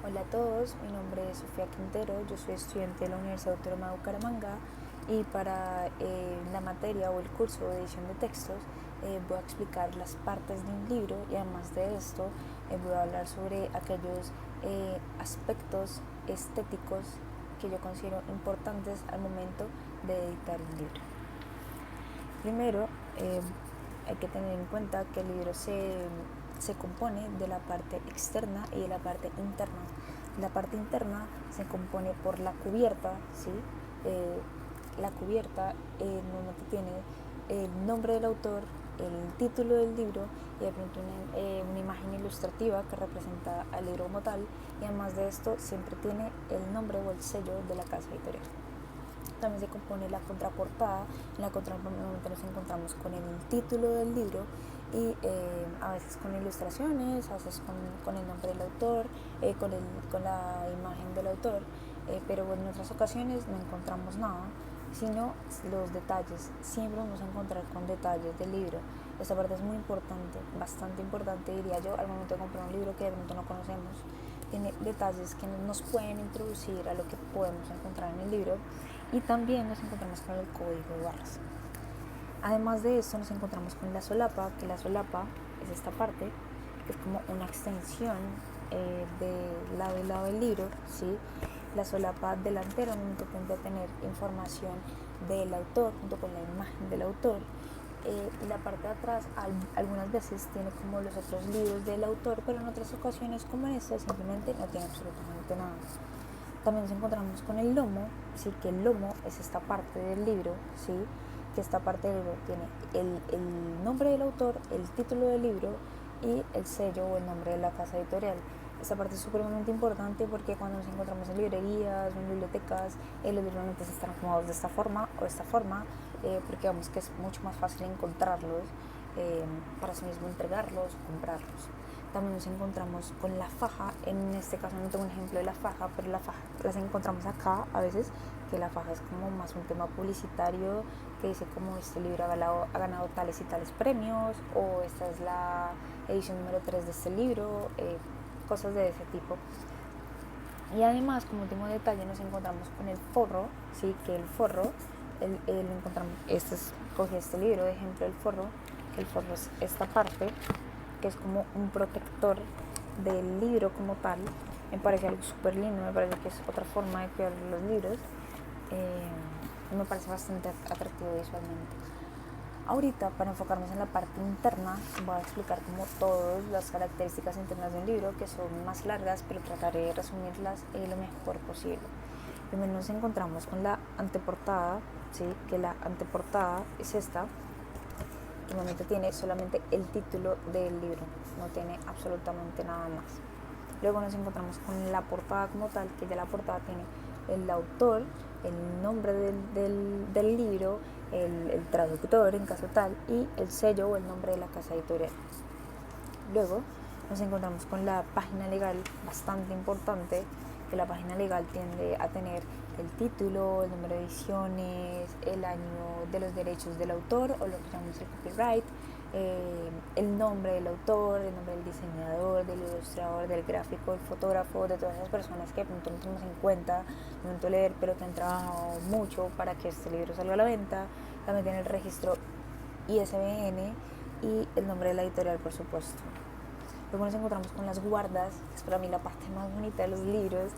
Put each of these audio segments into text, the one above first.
Hola a todos, mi nombre es Sofía Quintero, yo soy estudiante de la Universidad Autónoma de Bucaramanga y para la materia o el curso de edición de textos voy a explicar las partes de un libro y además de esto voy a hablar sobre aquellos aspectos estéticos que yo considero importantes al momento de editar un libro. Primero, hay que tener en cuenta que el libro se compone de la parte externa y de la parte interna. La parte interna se compone por la cubierta, ¿sí? La cubierta normalmente tiene el nombre del autor, el título del libro y de pronto una imagen ilustrativa que representa al libro como tal, y además de esto siempre tiene el nombre o el sello de la casa editorial. También se compone la contraportada. En la contraportada normalmente nos encontramos con el título del libro y a veces con ilustraciones, a veces con el nombre del autor, con la imagen del autor, pero en otras ocasiones no encontramos nada, sino los detalles. Siempre vamos a encontrar con detalles del libro. Esta parte es muy importante, bastante importante diría yo, al momento de comprar un libro que de pronto no conocemos. Tiene detalles que nos pueden introducir a lo que podemos encontrar en el libro, y también nos encontramos con el código de barras. Además de esto nos encontramos con la solapa, que la solapa es esta parte, que es como una extensión de lado y lado del libro, ¿sí? La solapa delantera tiende a tener información del autor junto con la imagen del autor. La parte de atrás algunas veces tiene como los otros libros del autor, pero en otras ocasiones como en esta simplemente no tiene absolutamente nada. También nos encontramos con el lomo, ¿sí? Que el lomo es esta parte del libro, ¿sí? Que esta parte del libro tiene el nombre del autor, el título del libro y el sello o el nombre de la casa editorial. Esta parte es supremamente importante porque cuando nos encontramos en librerías o en bibliotecas, los libros normalmente están acomodados de esta forma o de esta forma, porque vemos que es mucho más fácil encontrarlos, para sí mismo entregarlos o comprarlos. También nos encontramos con la faja. En este caso no tengo un ejemplo de la faja, pero la faja las encontramos acá a veces, que la faja es como más un tema publicitario que dice como este libro ha ganado tales y tales premios, o esta es la edición número 3 de este libro, cosas de ese tipo. Y además, como último detalle, nos encontramos con el forro, ¿sí? Que el forro, encontramos, cogí este libro de ejemplo del forro, que el forro es esta parte, que es como un protector del libro como tal. Me parece algo súper lindo, me parece que es otra forma de cuidar los libros, me parece bastante atractivo visualmente. Ahorita, para enfocarnos en la parte interna, voy a explicar como todas las características internas de un libro, que son más largas, pero trataré de resumirlas lo mejor posible. Primero nos encontramos con la anteportada, ¿sí? Que la anteportada es esta. Normalmente tiene solamente el título del libro, no tiene absolutamente nada más. Luego nos encontramos con la portada como tal, que ya la portada tiene el autor, el nombre del libro, el traductor en caso tal, y el sello o el nombre de la casa editorial. Luego nos encontramos con la página legal, bastante importante, que la página legal tiende a tener el título, el número de ediciones, el año de los derechos del autor o lo que llamamos el copyright, el nombre del autor, el nombre del diseñador, del ilustrador, del gráfico, del fotógrafo, de todas esas personas que de pronto no tenemos en cuenta, de pronto leer, pero te han trabajado mucho para que este libro salga a la venta. También tiene el registro ISBN y el nombre de la editorial, por supuesto. Luego nos encontramos con las guardas, que es para mí la parte más bonita de los libros.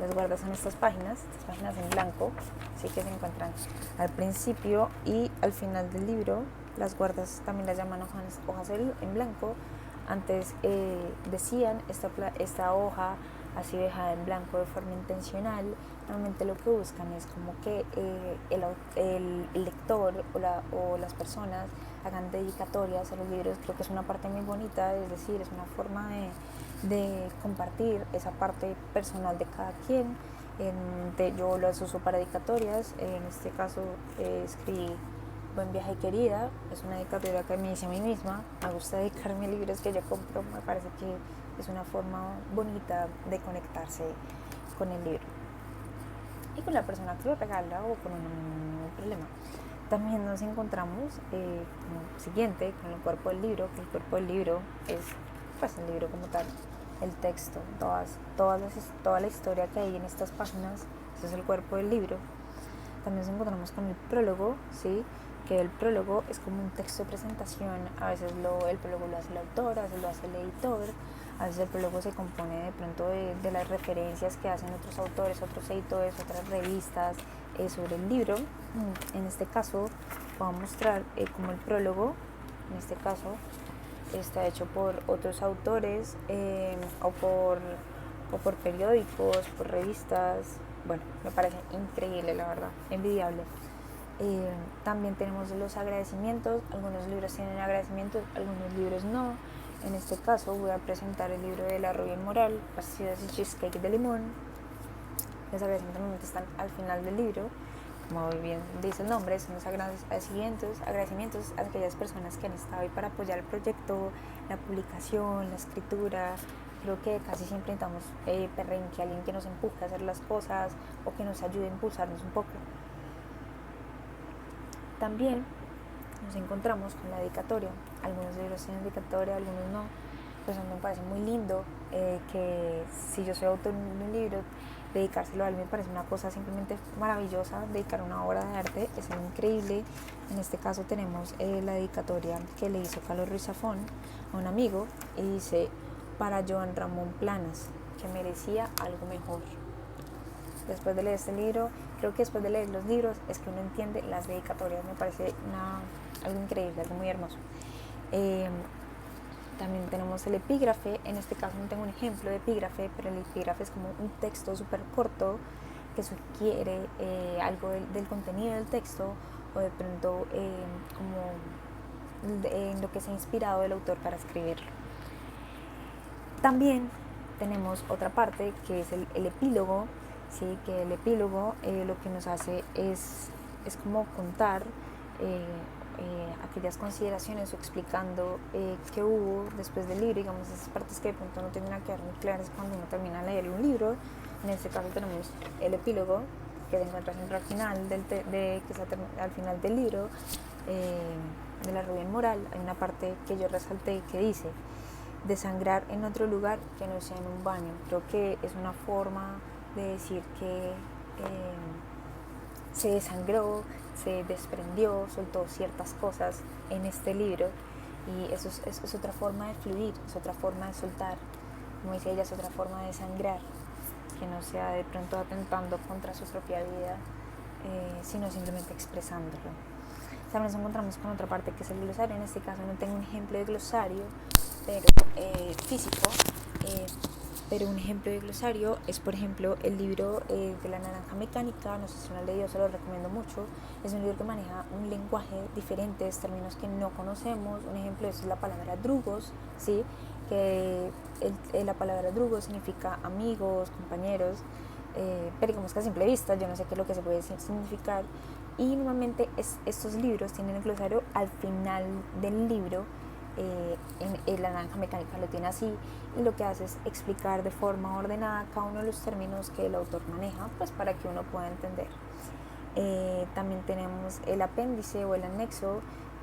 Las guardas son estas páginas en blanco, así que se encuentran al principio y al final del libro. Las guardas también las llaman hojas en blanco. Antes decían esta hoja así dejada en blanco de forma intencional. Normalmente lo que buscan es como que el lector o las personas hagan dedicatorias a los libros. Creo que es una parte muy bonita, es decir, es una forma de compartir esa parte personal de cada quien. Yo las uso para dedicatorias. En este caso escribí Buen viaje, querida. Es una dedicatoria que me hice a mí misma. Me gusta dedicarme a libros que yo compro. Me parece que es una forma bonita de conectarse con el libro y con la persona que lo regala o con un problema. También nos encontramos siguiente con el cuerpo del libro, que el cuerpo del libro es pues el libro como tal. el texto, toda la historia que hay en estas páginas. Ese es el cuerpo del libro. También nos encontramos con el prólogo, ¿sí? Que el prólogo es como un texto de presentación. A veces el prólogo lo hace el autor, a veces lo hace el editor, a veces el prólogo se compone de pronto de las referencias que hacen otros autores, otros editores, otras revistas sobre el libro. En este caso voy a mostrar como el prólogo, en este caso, está hecho por otros autores o por periódicos, por revistas. Bueno, me parece increíble, la verdad, envidiable. También tenemos los agradecimientos. Algunos libros tienen agradecimientos, algunos libros no. En este caso voy a presentar el libro de La Rubia Moral, Pastillas y Cheesecake de Limón. Los agradecimientos normalmente están al final del libro. Como bien dice el nombre, son los agradecimientos a aquellas personas que han estado ahí para apoyar el proyecto, la publicación, la escritura. Creo que casi siempre necesitamos perrenque, alguien que nos empuje a hacer las cosas o que nos ayude a impulsarnos un poco. También nos encontramos con la dedicatoria. Algunos libros tienen dedicatoria, algunos no. Pues me parece muy lindo que si yo soy autor de un libro, dedicárselo a él me parece una cosa simplemente maravillosa. Dedicar una obra de arte es algo increíble. En este caso tenemos la dedicatoria que le hizo Carlos Ruiz Zafón a un amigo y dice: para Joan Ramón Planas, que merecía algo mejor. Después de leer este libro, creo que después de leer los libros es que uno entiende las dedicatorias. Me parece algo increíble, algo muy hermoso. También tenemos el epígrafe. En este caso no tengo un ejemplo de epígrafe, pero el epígrafe es como un texto súper corto que sugiere algo del contenido del texto o de pronto como en lo que se ha inspirado el autor para escribirlo. También tenemos otra parte que es el epílogo, ¿sí? Que el epílogo lo que nos hace es como contar aquellas consideraciones o explicando qué hubo después del libro, digamos esas partes que de pronto no tienen que quedar muy claras cuando uno termina de leer un libro. En este caso tenemos el epílogo que se encuentra siempre al final al final del libro de La Rubia Moral. Hay una parte que yo resalté que dice: desangrar en otro lugar que no sea en un baño. Creo que es una forma de decir que se desangró, se desprendió, soltó ciertas cosas en este libro, y eso es otra forma de fluir, es otra forma de soltar, como dice ella, es otra forma de sangrar, que no sea de pronto atentando contra su propia vida, sino simplemente expresándolo. También nos encontramos con otra parte que es el glosario. En este caso no tengo un ejemplo de glosario pero físico, pero un ejemplo de glosario es, por ejemplo, el libro de La Naranja Mecánica. No sé si lo han leído, se lo recomiendo mucho. Es un libro que maneja un lenguaje diferente, términos que no conocemos. Un ejemplo de eso es la palabra drugos, ¿sí? Que la palabra drugos significa amigos, compañeros, pero digamos que a simple vista yo no sé qué es lo que se puede significar. Y normalmente estos libros tienen el glosario al final del libro. En La Naranja Mecánica lo tiene así, y lo que hace es explicar de forma ordenada cada uno de los términos que el autor maneja, pues para que uno pueda entender. También tenemos el apéndice o el anexo,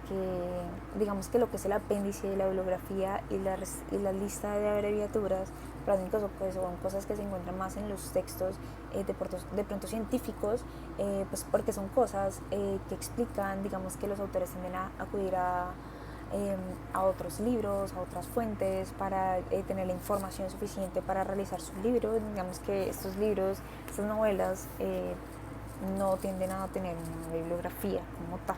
que digamos que lo que es el apéndice de la bibliografía y la lista de abreviaturas, prácticas, pues son cosas que se encuentran más en los textos de pronto científicos, pues porque son cosas que explican, digamos que los autores tienden a acudir a otros libros, a otras fuentes para tener la información suficiente para realizar su libro. Digamos que estos libros, estas novelas no tienden a tener una bibliografía como tal,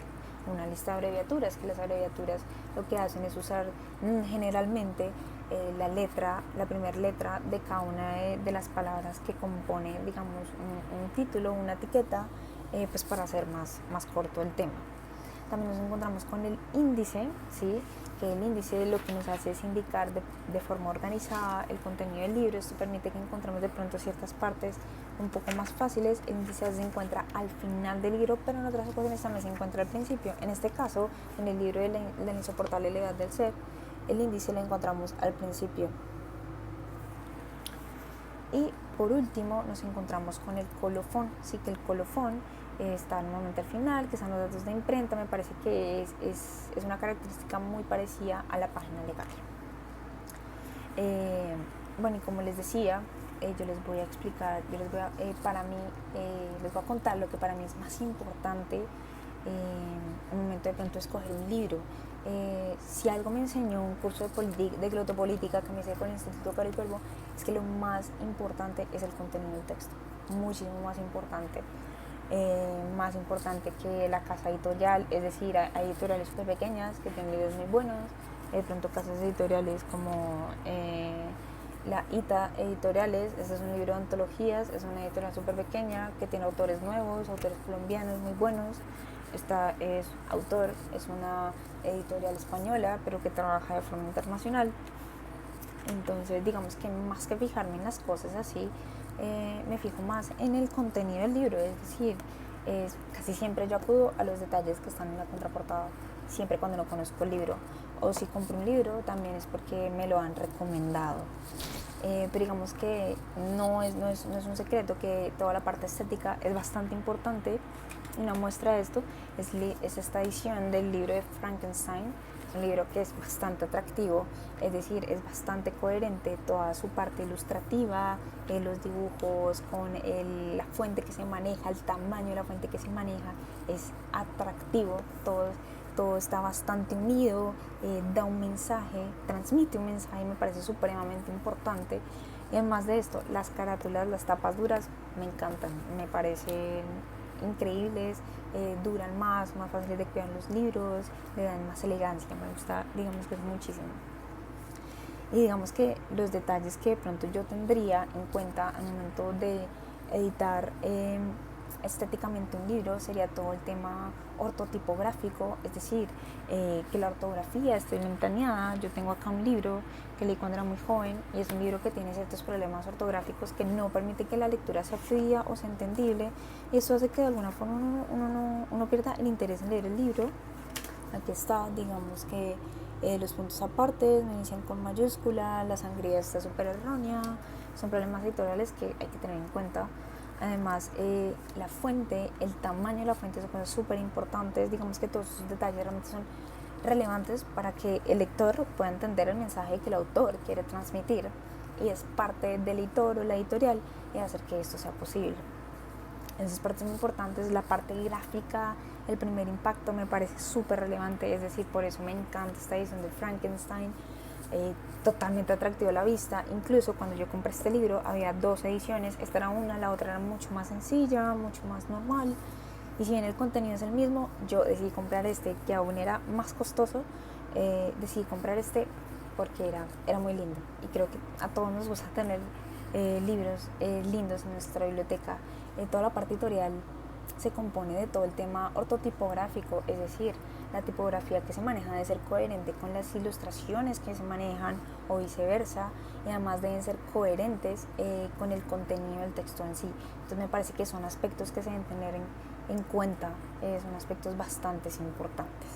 una lista de abreviaturas, que las abreviaturas lo que hacen es usar generalmente la primera letra de cada una de las palabras que compone, digamos, un título, una etiqueta, pues para hacer más corto el tema. También nos encontramos con el índice, ¿sí? Que el índice lo que nos hace es indicar de forma organizada el contenido del libro. Esto permite que encontremos de pronto ciertas partes un poco más fáciles. El índice se encuentra al final del libro, pero en otras ocasiones también se encuentra al principio. En este caso, en el libro de la insoportable levedad del ser, el índice lo encontramos al principio. Y por último nos encontramos con el colofón. Sí, que el colofón está normalmente al final, que son los datos de imprenta. Me parece que es una característica muy parecida a la página legal. Bueno, y como les decía, yo les voy a explicar, les voy a contar lo que para mí es más importante al momento de pronto escoger un libro. Si algo me enseñó un curso de glotopolítica que me hice con el Instituto Caro y Cuervo, es que lo más importante es el contenido del texto, muchísimo más importante que la casa editorial. Es decir, hay editoriales súper pequeñas que tienen libros muy buenos, de pronto casas editoriales como la ITA Editoriales. Este es un libro de antologías, es una editorial súper pequeña que tiene autores nuevos, autores colombianos muy buenos. Esta es una editorial española, pero que trabaja de forma internacional. Entonces, digamos que más que fijarme en las cosas así, me fijo más en el contenido del libro. Es decir, casi siempre yo acudo a los detalles que están en la contraportada, siempre cuando no conozco el libro. O si compro un libro, también es porque me lo han recomendado. Pero digamos que no es un secreto que toda la parte estética es bastante importante. Una muestra de esto es esta edición del libro de Frankenstein. Es un libro que es bastante atractivo, es decir, es bastante coherente toda su parte ilustrativa, los dibujos con la fuente que se maneja, el tamaño de la fuente que se maneja, es atractivo, todo está bastante unido, da un mensaje, transmite un mensaje, me parece supremamente importante. Y además de esto, las carátulas, las tapas duras, me encantan, me parecen increíbles, duran más fáciles de cuidar los libros, le dan más elegancia, me gusta, digamos que es muchísimo. Y digamos que los detalles que de pronto yo tendría en cuenta al momento de editar estéticamente un libro sería todo el tema ortotipográfico, es decir, que la ortografía esté bien planeada. Yo tengo acá un libro que leí cuando era muy joven y es un libro que tiene ciertos problemas ortográficos que no permiten que la lectura sea fluida o sea entendible, y eso hace que de alguna forma uno pierda el interés en leer el libro. Aquí está, digamos que los puntos apartes me inician con mayúscula, la sangría está súper errónea, son problemas editoriales que hay que tener en cuenta. Además, la fuente, el tamaño de la fuente son cosas súper importantes. Digamos que todos esos detalles realmente son relevantes para que el lector pueda entender el mensaje que el autor quiere transmitir, y es parte del editor o la editorial y hacer que esto sea posible. Esas partes muy importantes, la parte gráfica, el primer impacto me parece súper relevante, es decir, por eso me encanta esta edición de Frankenstein, totalmente atractivo a la vista. Incluso cuando yo compré este libro había dos ediciones, esta era una, la otra era mucho más sencilla, mucho más normal, y si bien el contenido es el mismo, yo decidí comprar este, que aún era más costoso. Decidí comprar este porque era muy lindo, y creo que a todos nos gusta tener libros lindos en nuestra biblioteca. Toda la parte editorial se compone de todo el tema ortotipográfico, es decir, la tipografía que se maneja debe ser coherente con las ilustraciones que se manejan o viceversa, y además deben ser coherentes con el contenido del texto en sí. Entonces me parece que son aspectos que se deben tener en cuenta, son aspectos bastante importantes.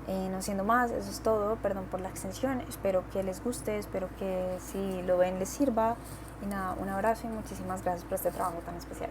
No siendo más, eso es todo, perdón por la extensión, espero que les guste, espero que si lo ven les sirva, y nada, un abrazo y muchísimas gracias por este trabajo tan especial.